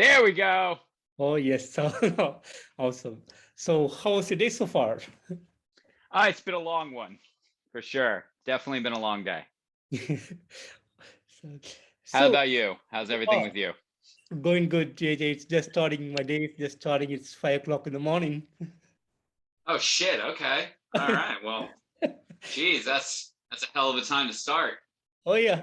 There we go. Oh, yes. Awesome. So, how was your day so far? It's been a long one, for sure. Definitely been a long day. so, How so about you? How's everything uh, with you? going good, JJ. It's just starting my day. It's just starting. It's 5 o'clock in the morning. Oh shit. Okay. All right. Well, geez, that's a hell of a time to start. Oh, yeah.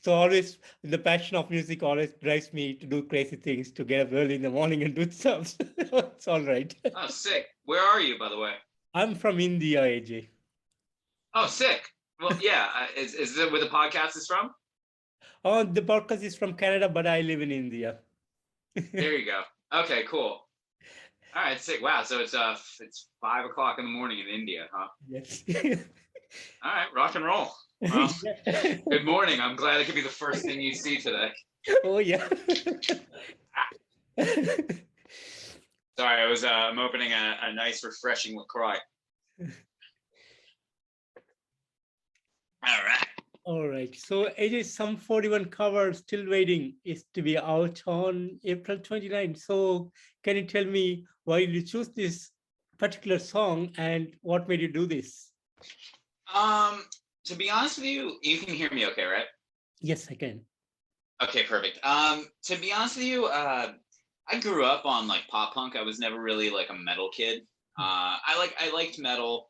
So, always the passion of music always drives me to do crazy things, to get up early in the morning and do stuff. It's all right. Oh, sick. Where are you, by the way? I'm from India, AJ. Oh, sick. Well, yeah. Is it where the podcast is from? Oh, the podcast is from Canada, but I live in India. There you go. Okay. Cool. All right. Sick. Wow. So it's 5 o'clock in the morning in India, huh? Yes. All right. Rock and roll. Well, good morning. I'm glad it could be the first thing you see today. Oh, yeah. Sorry, I'm opening a nice, refreshing LaCroix. All right. All right. So AJ, Sum 41 cover Still Waiting is to be out on April 29th. So can you tell me why you choose this particular song and what made you do this? Um, to be honest with you, you can hear me okay, right? Yes, I can. Okay, perfect. To be honest with you, I grew up on like pop punk. I was never really like a metal kid. I liked metal,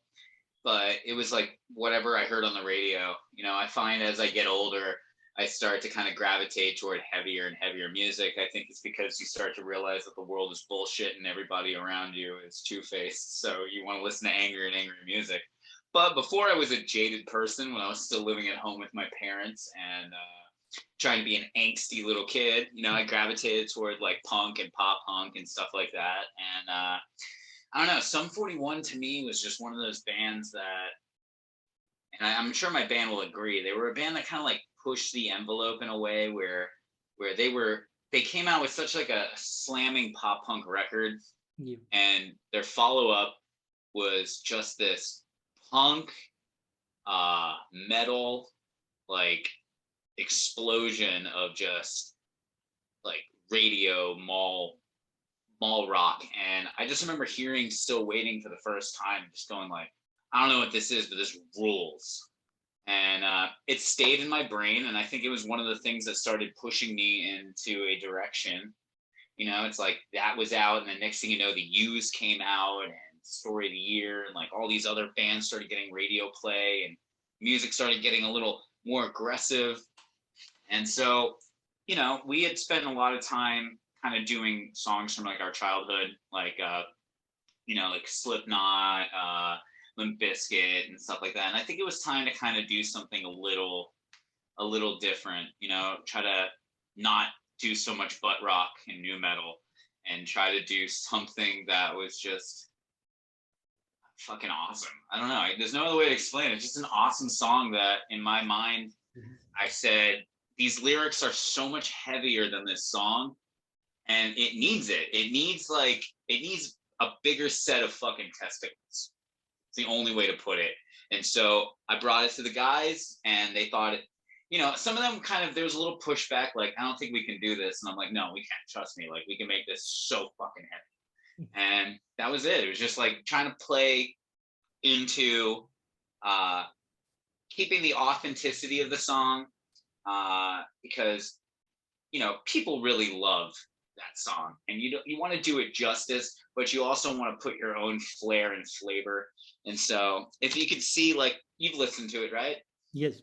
but it was like whatever I heard on the radio. You know, I find as I get older, I start to kind of gravitate toward heavier and heavier music. I think it's because you start to realize that the world is bullshit and everybody around you is two-faced. So you want to listen to angry and angry music. But before I was a jaded person, when I was still living at home with my parents and trying to be an angsty little kid, you know, I gravitated toward like punk and pop punk and stuff like that. And I don't know, Sum 41 to me was just one of those bands that, and I'm sure my band will agree, they were a band that kind of like pushed the envelope in a way where they came out with such like a slamming pop punk record, Yeah. and their follow up was just this punk metal like explosion of just like radio mall rock. And I just remember hearing Still Waiting for the first time, just going like, I don't know what this is, but this rules. And it stayed in my brain, and I think it was one of the things that started pushing me into a direction. You know, it's like that was out, and the next thing you know, the Used came out, and Story of the Year, and like all these other bands started getting radio play, and music started getting a little more aggressive. And so, you know, we had spent a lot of time kind of doing songs from like our childhood, like you know, like Slipknot, Limp Bizkit, and stuff like that. And I think it was time to kind of do something a little different. You know, try to not do so much butt rock and new metal, and try to do something that was just fucking awesome. I don't know. There's no other way to explain it. It's just an awesome song that, in my mind, I said these lyrics are so much heavier than this song, and it needs it. It needs a bigger set of fucking testicles. It's the only way to put it. And so I brought it to the guys, and they thought it, you know, some of them kind of, there was a little pushback, like, I don't think we can do this. And I'm like, no, we can't, trust me. Like, we can make this so fucking heavy. And that was it. It was just like trying to play into keeping the authenticity of the song, because, you know, people really love that song, and you want to do it justice, but you also want to put your own flair and flavor. And so if you could see, like, you've listened to it, right? Yes.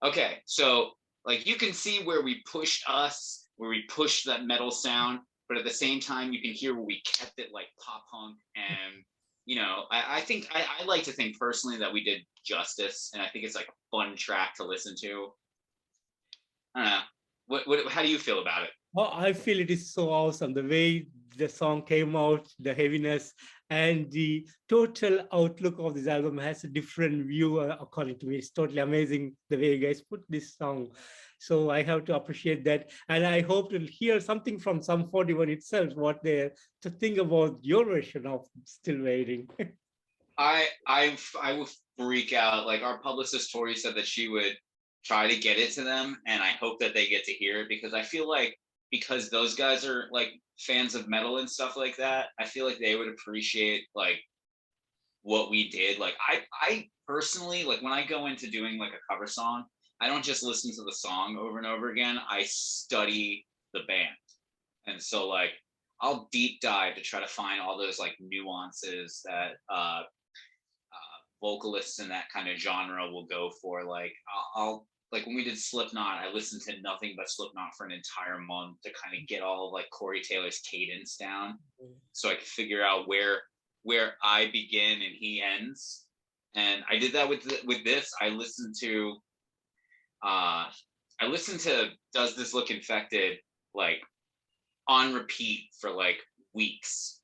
Okay, so like you can see where we pushed that metal sound, but at the same time you can hear where we kept it like pop punk. And you know, I think I like to think personally that we did justice, and I think it's like a fun track to listen to. I don't know. How do you feel about it? Oh, I feel it is so awesome. The way the song came out, the heaviness, and the total outlook of this album has a different view, according to me. It's totally amazing the way you guys put this song. So I have to appreciate that. And I hope to hear something from Sum 41 itself, what they to think about your version of Still Waiting. I would freak out. Like, our publicist Tori said that she would try to get it to them, and I hope that they get to hear it, because I feel like, because those guys are like fans of metal and stuff like that, I feel like they would appreciate like what we did. Like I personally, like when I go into doing like a cover song, I don't just listen to the song over and over again. I study the band. And so like I'll deep dive to try to find all those like nuances that vocalists in that kind of genre will go for. Like I'll like when we did Slipknot, I listened to nothing but Slipknot for an entire month to kind of get all of like Corey Taylor's cadence down, so I could figure out where I begin and he ends. And I did that with this. I listened to Does This Look Infected like on repeat for like weeks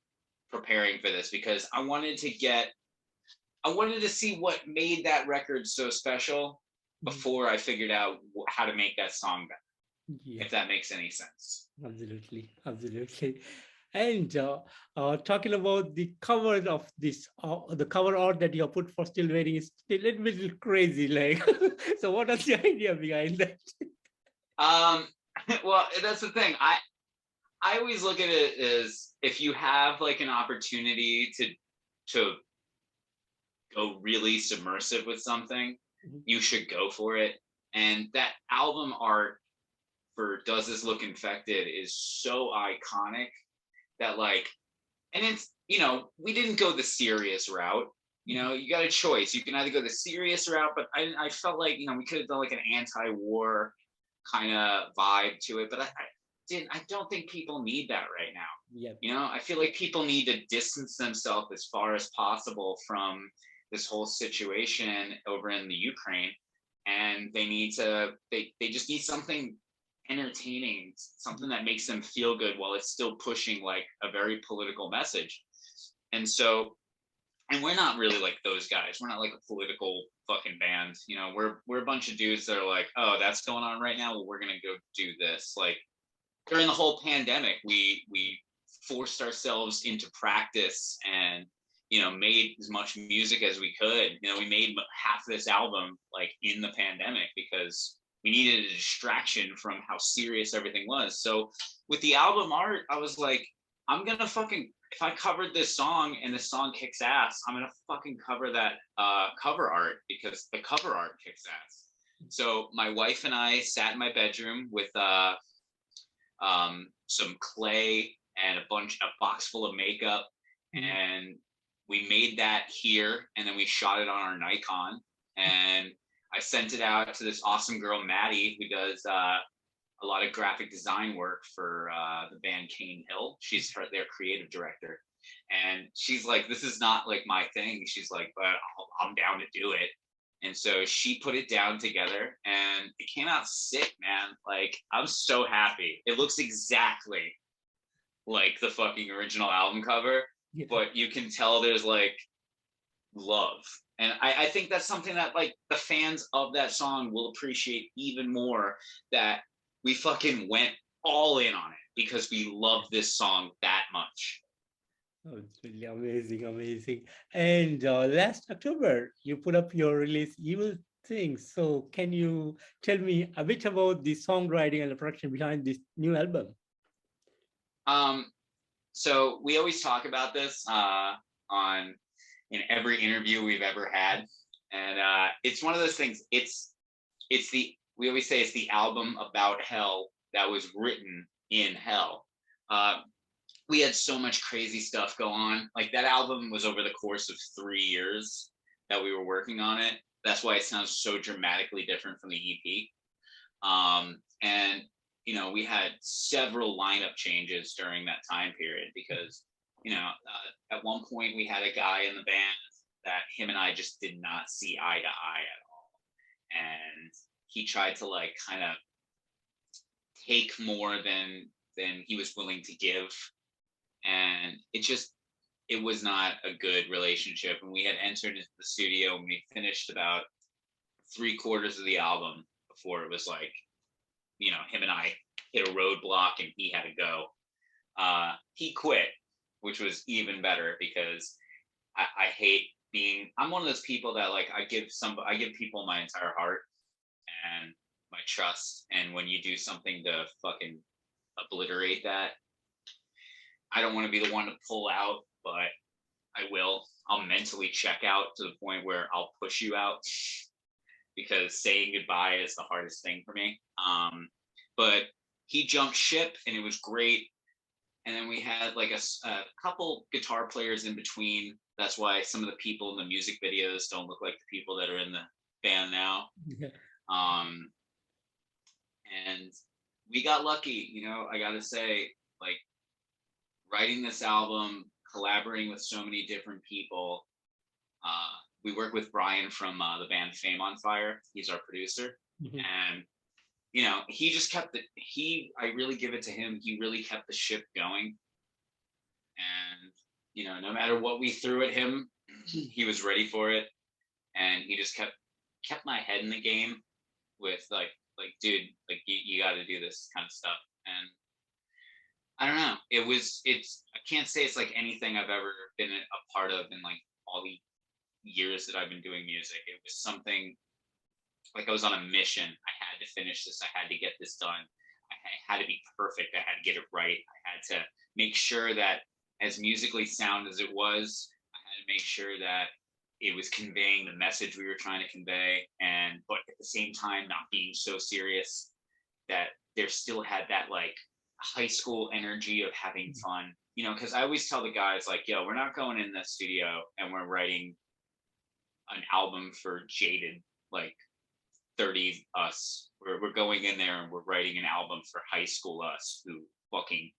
preparing for this, because I wanted to see what made that record so special before I figured out how to make that song better, Yeah, if that makes any sense. absolutely, absolutely. And talking about the cover of this, the cover art that you have put for Still Waiting is still a little crazy. Like, so what is the idea behind that? Um, well, that's the thing. I always look at it as if you have like an opportunity to go really submersive with something, you should go for it. And that album art for Does This Look Infected is so iconic that like, and it's, we didn't go the serious route. You got a choice. You can either go the serious route, but I felt like, we could have done like an anti-war kind of vibe to it, but I don't think people need that right now. Yeah. I feel like people need to distance themselves as far as possible from this whole situation over in the Ukraine, and they just need something entertaining, something that makes them feel good while it's still pushing like a very political message. And so, and we're not really like those guys. We're not like a political fucking band. We're a bunch of dudes that are like, oh, that's going on right now, well, we're gonna go do this. Like during the whole pandemic, we forced ourselves into practice and made as much music as we could. We made half this album like in the pandemic because we needed a distraction from how serious everything was. So with the album art, I was like, I'm gonna fucking, if I covered this song and the song kicks ass, I'm gonna fucking cover that cover art because the cover art kicks ass. So my wife and I sat in my bedroom with some clay and a box full of makeup, and we made that here, and then we shot it on our Nikon, and I sent it out to this awesome girl, Maddie, who does a lot of graphic design work for the band Cane Hill. She's their creative director, and she's like, this is not like my thing. She's like, but I'm down to do it. And so she put it down together and it came out sick, man. Like, I'm so happy. It looks exactly like the fucking original album cover, but you can tell there's like love. And I think that's something that like the fans of that song will appreciate even more, that we fucking went all in on it because we love this song that much. Oh, it's really amazing, amazing. And last October, you put up your release, Evil Things. So, can you tell me a bit about the songwriting and the production behind this new album? So we always talk about this in every interview we've ever had, and it's one of those things. We always say it's the album about hell that was written in hell. We had so much crazy stuff go on. Like that album was over the course of 3 years that we were working on it. That's why it sounds so dramatically different from the EP. And we had several lineup changes during that time period because, at one point we had a guy in the band that him and I just did not see eye to eye at all. And he tried to like kind of take more than he was willing to give. And it was not a good relationship. And we had entered into the studio and we finished about 3/4 of the album before it was like, him and I hit a roadblock and he had to go. He quit, which was even better because I hate I'm one of those people that like I give people my entire heart and my trust. And when you do something to fucking obliterate that. I don't want to be the one to pull out, but I will. I'll mentally check out to the point where I'll push you out because saying goodbye is the hardest thing for me. But he jumped ship and it was great. And then we had like a couple guitar players in between. That's why some of the people in the music videos don't look like the people that are in the band now. Yeah. And we got lucky, you know, I gotta say, like writing this album, collaborating with so many different people. We work with Brian from the band Fame on Fire. He's our producer. Mhm. And you know, he just kept I really give it to him. He really kept the ship going. And, you know, no matter what we threw at him, he was ready for it. And he just kept my head in the game with like, dude, like you got to do this kind of stuff. And I don't know. I can't say it's like anything I've ever been a part of in like all the years that I've been doing music. It was something like I was on a mission. I had to finish this. I had to get this done. I had to be perfect. I had to get it right. I had to make sure that as musically sound as it was, I had to make sure that it was conveying the message we were trying to convey, and but at the same time not being so serious that there still had that like high school energy of having fun. You know, because I always tell the guys like, yo, we're not going in the studio and we're writing an album for jaded like 30 us. We're going in there and we're writing an album for high school us who fucking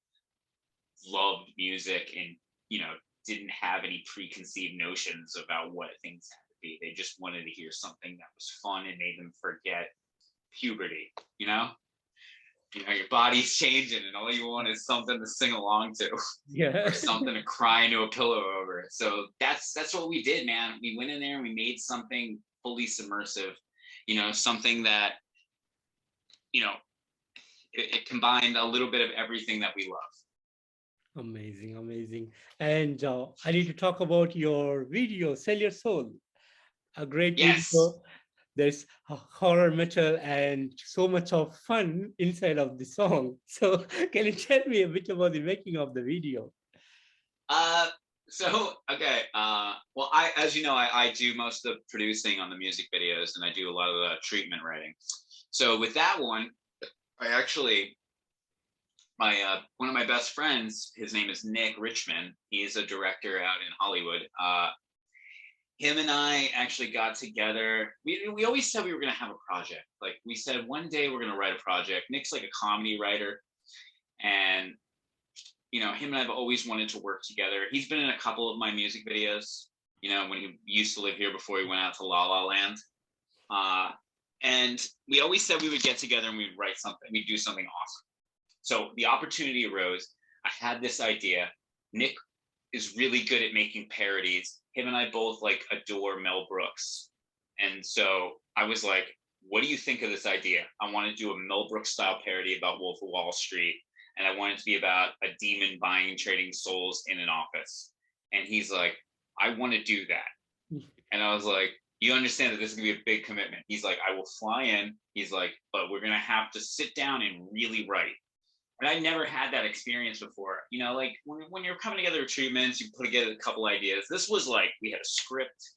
loved music and, you know, didn't have any preconceived notions about what things had to be. They just wanted to hear something that was fun and made them forget puberty, you know? You know, your body's changing and all you want is something to sing along to. Yeah. Or something to cry into a pillow over. So that's what we did, man. We went in there and we made something fully submersive, you know, something that, you know, it combined a little bit of everything that we love. Amazing, amazing. And I need to talk about your video, Sell Your Soul. A great Yes. video. There's horror metal and so much of fun inside of the song. So can you tell me a bit about the making of the video? Uh, so okay. Well, as you know, I do most of the producing on the music videos, and I do a lot of the treatment writing. So with that one, I actually my one of my best friends, his name is Nick Richmond. He's a director out in Hollywood. Him and I actually got together. We always said we were gonna have a project. Like we said, one day we're gonna write a project. Nick's like a comedy writer, and you know, him and I've always wanted to work together. He's been in a couple of my music videos. You know, when he used to live here before he went out to La La Land. And we always said we would get together and we'd write something. We'd do something awesome. So the opportunity arose. I had this idea. Nick is really good at making parodies. Him and I both like adore Mel Brooks. And so I was like, what do you think of this idea? I want to do a Mel Brooks style parody about Wolf of Wall Street. And I want it to be about a demon buying and trading souls in an office. And he's like, I want to do that. And I was like, you understand that this is gonna be a big commitment. He's like, I will fly in. He's like, but we're gonna have to sit down and really write. And I never had that experience before. You know, like when you're coming together with treatments, you put together a couple ideas. This was like, we had a script,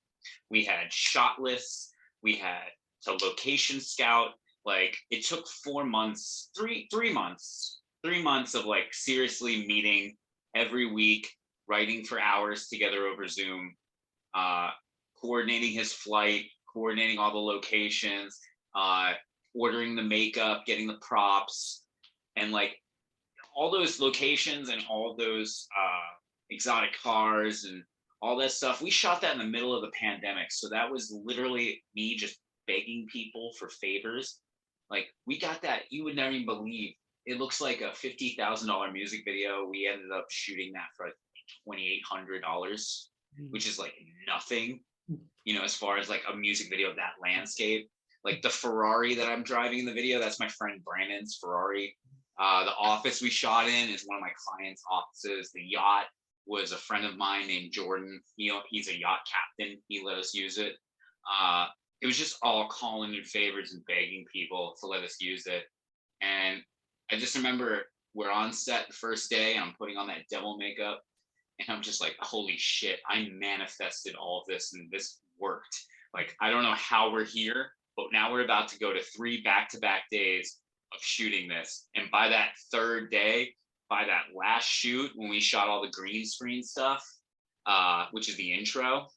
we had shot lists, we had to location scout. Like it took 4 months, 3 months of like seriously meeting every week, writing for hours together over Zoom, coordinating his flight, coordinating all the locations, ordering the makeup, getting the props, and like all those locations and all those exotic cars and all that stuff. We shot that in the middle of the pandemic. So that was literally me just begging people for favors. Like we got that, you would never even believe. It looks like a $50,000 music video. We ended up shooting that for $2,800, which is like nothing, you know, as far as like a music video of that landscape. Like the Ferrari that I'm driving in the video, that's my friend Brandon's Ferrari. The office we shot in is one of my clients' offices. The yacht was a friend of mine named Jordan. He's a yacht captain. He let us use it. It was just all calling in favors and begging people to let us use it. And I just remember we're on set the first day, and I'm putting on that devil makeup, and I'm just like, holy shit, I manifested all of this, and this worked. Like, I don't know how we're here, but now we're about to go to 3 back-to-back days of shooting this. And by that third day, by that last shoot, when we shot all the green screen stuff, which is the intro,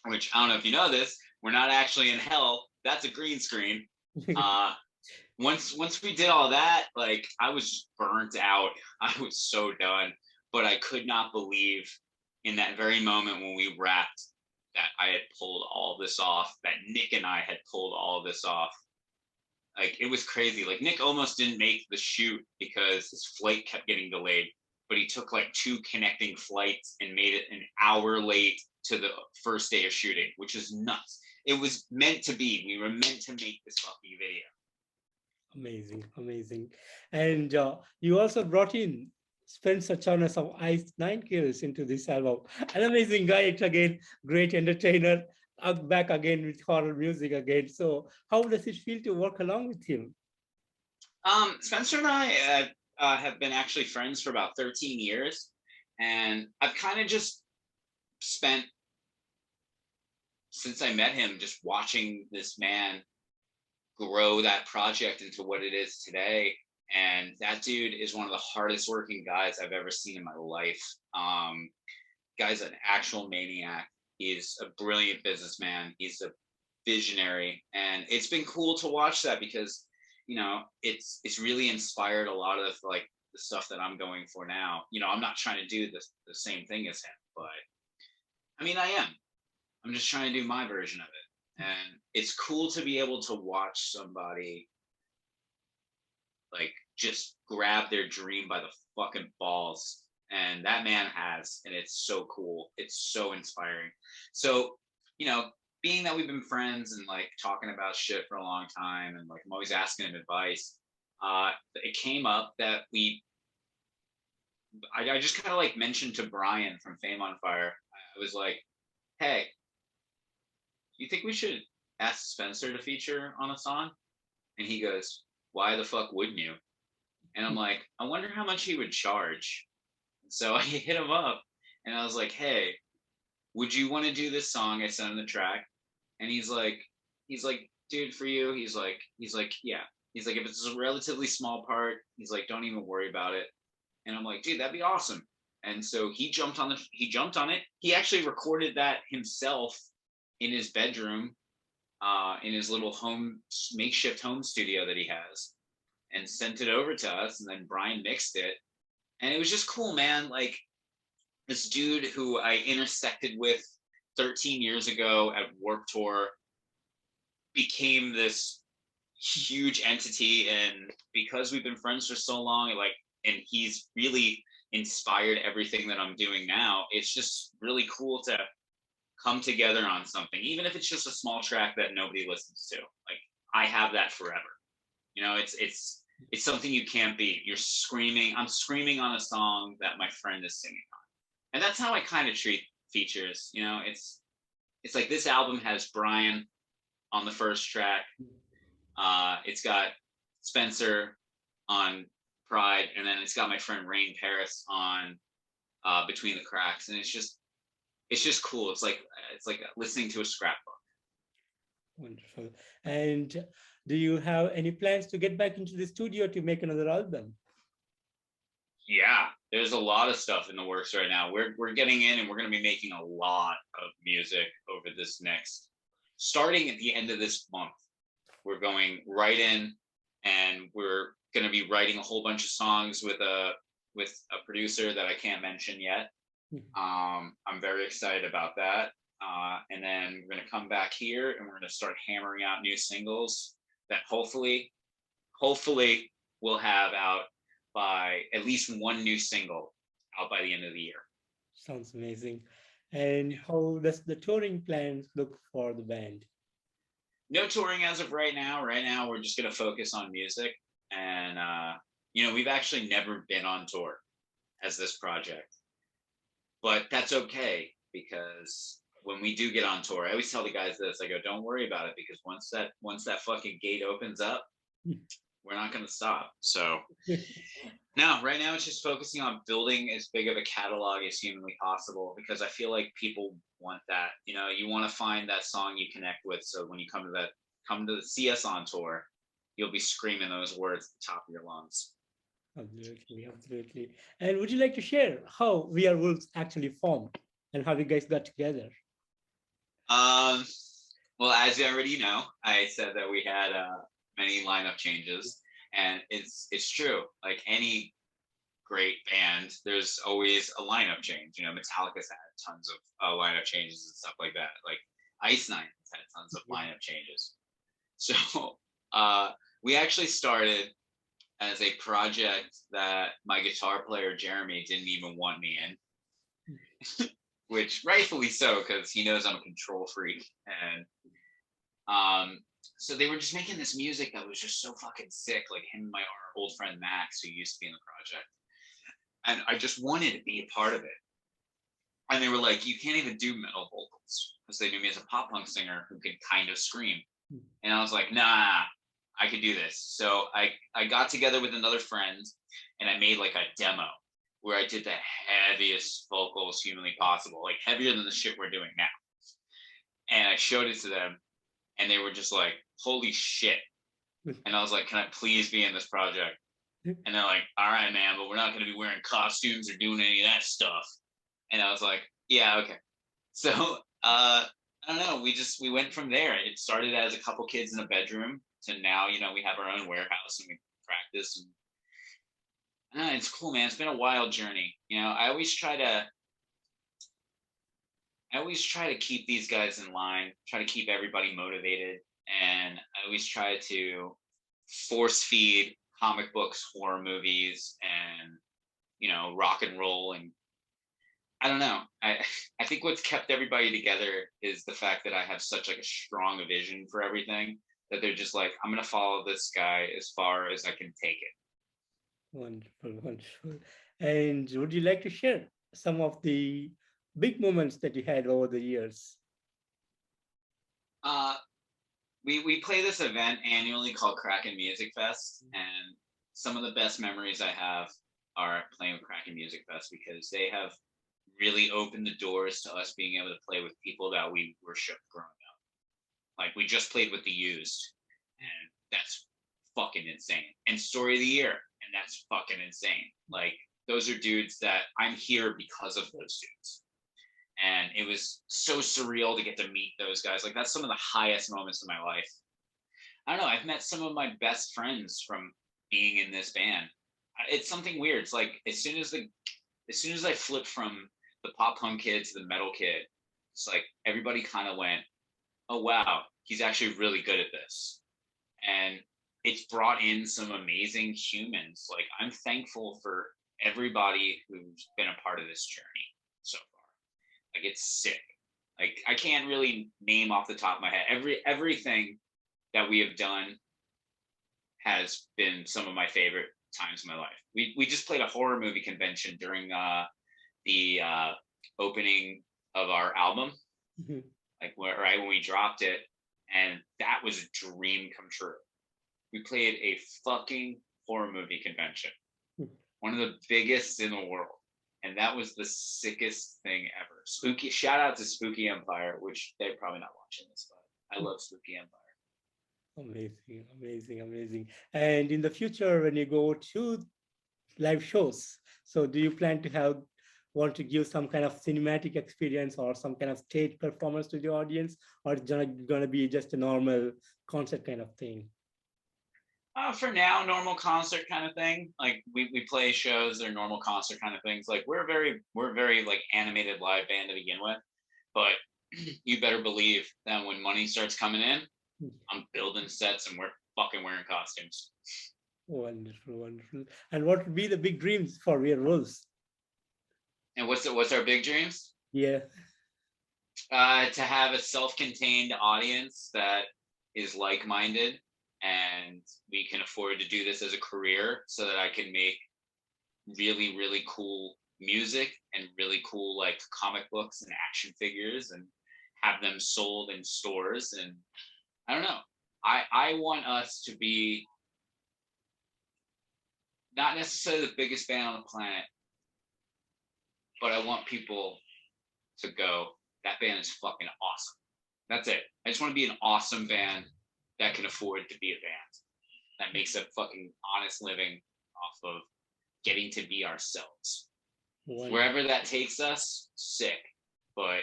which I don't know if you know this, we're not actually in hell. That's a green screen. Once we did all that, like, I was burnt out. I was so done, but I could not believe in that very moment when we wrapped that I had pulled all this off, that Nick and I had pulled all this off. Like, it was crazy. Like, Nick almost didn't make the shoot because his flight kept getting delayed, but he took like 2 connecting flights and made it an hour late to the first day of shooting, which is nuts. It was meant to be. We were meant to make this fucking video. Amazing, amazing. And you also brought in Spencer Chalmers of Ice Nine Kills into this album. An amazing guy, again, great entertainer, back again with horror music again. So how does it feel to work along with him? Spencer and I have been actually friends for about 13 years. And I've kind of just spent, since I met him, just watching this man grow that project into what it is today. And that dude is one of the hardest working guys I've ever seen in my life. Guy's an actual maniac. He's a brilliant businessman. He's a visionary. And it's been cool to watch that because, you know, it's really inspired a lot of like the stuff that I'm going for now. You know, I'm not trying to do the same thing as him, but I mean, I am. I'm just trying to do my version of it. And it's cool to be able to watch somebody like just grab their dream by the fucking balls. And that man has, and it's so cool. It's so inspiring. So, you know, being that we've been friends and like talking about shit for a long time, and like I'm always asking him advice, it came up that I just kind of like mentioned to Brian from Fame on Fire. I was like, hey, you think we should ask Spencer to feature on a song? And he goes, why the fuck wouldn't you? And I'm like, I wonder how much he would charge. So I hit him up and I was like, hey, would you want to do this song? I sent him the track. And he's like, dude, for you, he's like, yeah. He's like, if it's a relatively small part, he's like, don't even worry about it. And I'm like, dude, that'd be awesome. And so he jumped on it. He actually recorded that himself in his bedroom, in his little makeshift home studio that he has, and sent it over to us. And then Brian mixed it. And it was just cool, man. Like, this dude who I intersected with 13 years ago at Warped Tour became this huge entity. And because we've been friends for so long, and he's really inspired everything that I'm doing now, it's just really cool to come together on something, even if it's just a small track that nobody listens to. Like, I have that forever. You know, it's something you can't beat. I'm screaming on a song that my friend is singing on. And that's how I kind of treat features. You know, it's like this album has Brian on the first track. It's got Spencer on Pride, and then it's got my friend Rain Paris on Between the Cracks. And it's just cool. It's like listening to a scrapbook. Wonderful. And do you have any plans to get back into the studio to make another album? Yeah, there's a lot of stuff in the works right now. We're getting in, and we're going to be making a lot of music over this starting at the end of this month. We're going right in, and we're going to be writing a whole bunch of songs with a producer that I can't mention yet. I'm very excited about that. And then we're going to come back here, and we're going to start hammering out new singles that hopefully we'll have out by at least one new single out by the end of the year. Sounds amazing. And how does the touring plans look for the band? No touring as of right now. Right now, we're just going to focus on music. And, we've actually never been on tour as this project. But that's okay, because when we do get on tour, I always tell the guys this. I go, don't worry about it, because once that fucking gate opens up, we're not going to stop. So No, right now it's just focusing on building as big of a catalog as humanly possible because I feel like people want that. You know, you want to find that song you connect with. So when you come to see us on tour, you'll be screaming those words at the top of your lungs. Absolutely, absolutely. And would you like to share how We Are Wolves actually formed and how you guys got together? Um, well, as you already know, I said that we had many lineup changes, and it's true. Like any great band, there's always a lineup change. You know, Metallica's had tons of lineup changes and stuff like that. Like Ice Nine has had tons of lineup changes. So uh, we actually started as a project that my guitar player Jeremy didn't even want me in, which rightfully so because he knows I'm a control freak. And so they were just making this music that was just so fucking sick. Like him and my our old friend Max, who used to be in the project, and I just wanted to be a part of it. And they were like, "You can't even do metal vocals," because they knew me as a pop punk singer who could kind of scream. And I was like, "Nah, I could do this." So I got together with another friend, and I made like a demo where I did the heaviest vocals humanly possible, like heavier than the shit we're doing now. And I showed it to them, and they were just like, "Holy shit!" And I was like, "Can I please be in this project?" And they're like, "All right, man, but we're not going to be wearing costumes or doing any of that stuff." And I was like, "Yeah, okay." So I don't know. We went from there. It started as a couple kids in a bedroom to now, you know, we have our own warehouse and we practice. And I don't know, it's cool, man. It's been a wild journey. You know, I always try to keep these guys in line, try to keep everybody motivated, and I always try to force feed comic books, horror movies, and you know, rock and roll. And I don't know. I think what's kept everybody together is the fact that I have such like a strong vision for everything that they're just like, I'm gonna follow this guy as far as I can take it. Wonderful, wonderful. And would you like to share some of the big moments that you had over the years? Uh, we play this event annually called Kraken Music Fest, and some of the best memories I have are playing with Kraken Music Fest because they have really opened the doors to us being able to play with people that we worship growing up. Like we just played with the Used, and that's fucking insane. And Story of the Year, and that's fucking insane. Like those are dudes that I'm here because of those dudes. And it was so surreal to get to meet those guys. Like that's some of the highest moments of my life. I don't know. I've met some of my best friends from being in this band. It's something weird. It's like as soon as I flipped from the pop punk kid to the metal kid, it's like everybody kind of went, "Oh wow, he's actually really good at this," and it's brought in some amazing humans. Like I'm thankful for everybody who's been a part of this journey so far. Like it's sick. Like I can't really name off the top of my head everything that we have done has been some of my favorite times of my life. We just played a horror movie convention during the opening of our album, Mhm. like right when we dropped it, and that was a dream come true. We played a fucking horror movie convention, one of the biggest in the world, and that was the sickest thing ever. Spooky, shout out to Spooky Empire, which they're probably not watching this, but I love Spooky Empire. Amazing, amazing, amazing. And in the future, when you go to live shows, so do you plan to want to give some kind of cinematic experience or some kind of stage performance to the audience, or it's gonna be just a normal concert kind of thing? For now, normal concert kind of thing. Like we play shows, they're normal concert kind of things. Like we're very like animated live band to begin with, but you better believe that when money starts coming in, I'm building sets and we're fucking wearing costumes. Wonderful, wonderful. And what would be the big dreams for Real Rules? And what's our big dreams? Yeah. To have a self-contained audience that is like-minded, and we can afford to do this as a career, so that I can make really cool music and really cool like comic books and action figures and have them sold in stores. And I don't know. I want us to be not necessarily the biggest band on the planet, but I want people to go, that band is fucking awesome. That's it. I just want to be an awesome band that can afford to be a band that makes a fucking honest living off of getting to be ourselves. Wherever that takes us, sick. But,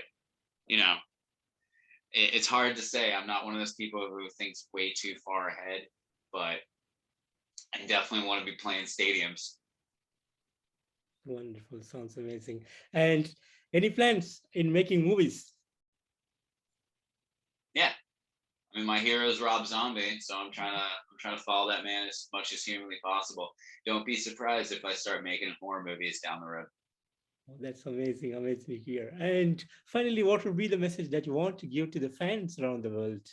you know, it's hard to say. I'm not one of those people who thinks way too far ahead, but I definitely want to be playing stadiums. Wonderful. Sounds amazing. And any plans in making movies? Yeah. I mean, my hero is Rob Zombie, so I'm trying to follow that man as much as humanly possible. Don't be surprised if I start making horror movies down the road. Oh, that's amazing, amazing to hear. And finally, what would be the message that you want to give to the fans around the world?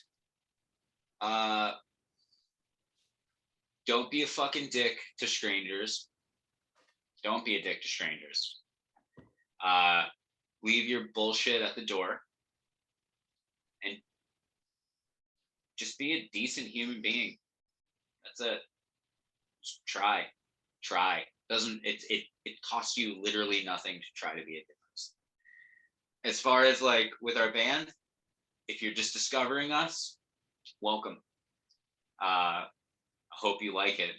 Don't be a fucking dick to strangers. Don't be a dick to strangers. Leave your bullshit at the door and just be a decent human being. That's it. Just try. It costs you literally nothing to try to be a difference. As far as like with our band, if you're just discovering us, welcome. I hope you like it.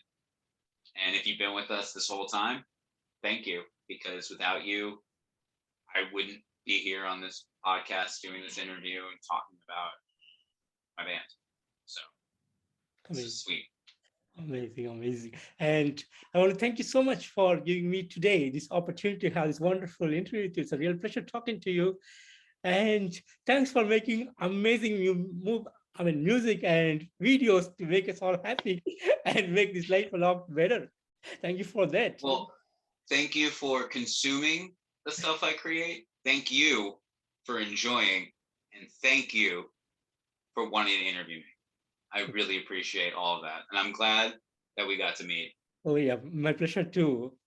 And if you've been with us this whole time, thank you, because without you, I wouldn't be here on this podcast doing this interview and talking about my band. So this is sweet. Amazing, amazing. And I want to thank you so much for giving me today this opportunity to have this wonderful interview with you. It's a real pleasure talking to you. And thanks for making amazing music and videos to make us all happy and make this life a lot better. Thank you for that. Well, thank you for consuming the stuff I create. Thank you for enjoying, and thank you for wanting to interview me. I really appreciate all of that. And I'm glad that we got to meet. Oh yeah, my pleasure too.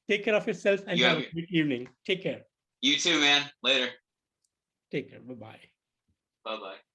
Take care of yourself and have a great evening. Take care. You too, man. Later. Take care. Bye-bye. Bye-bye.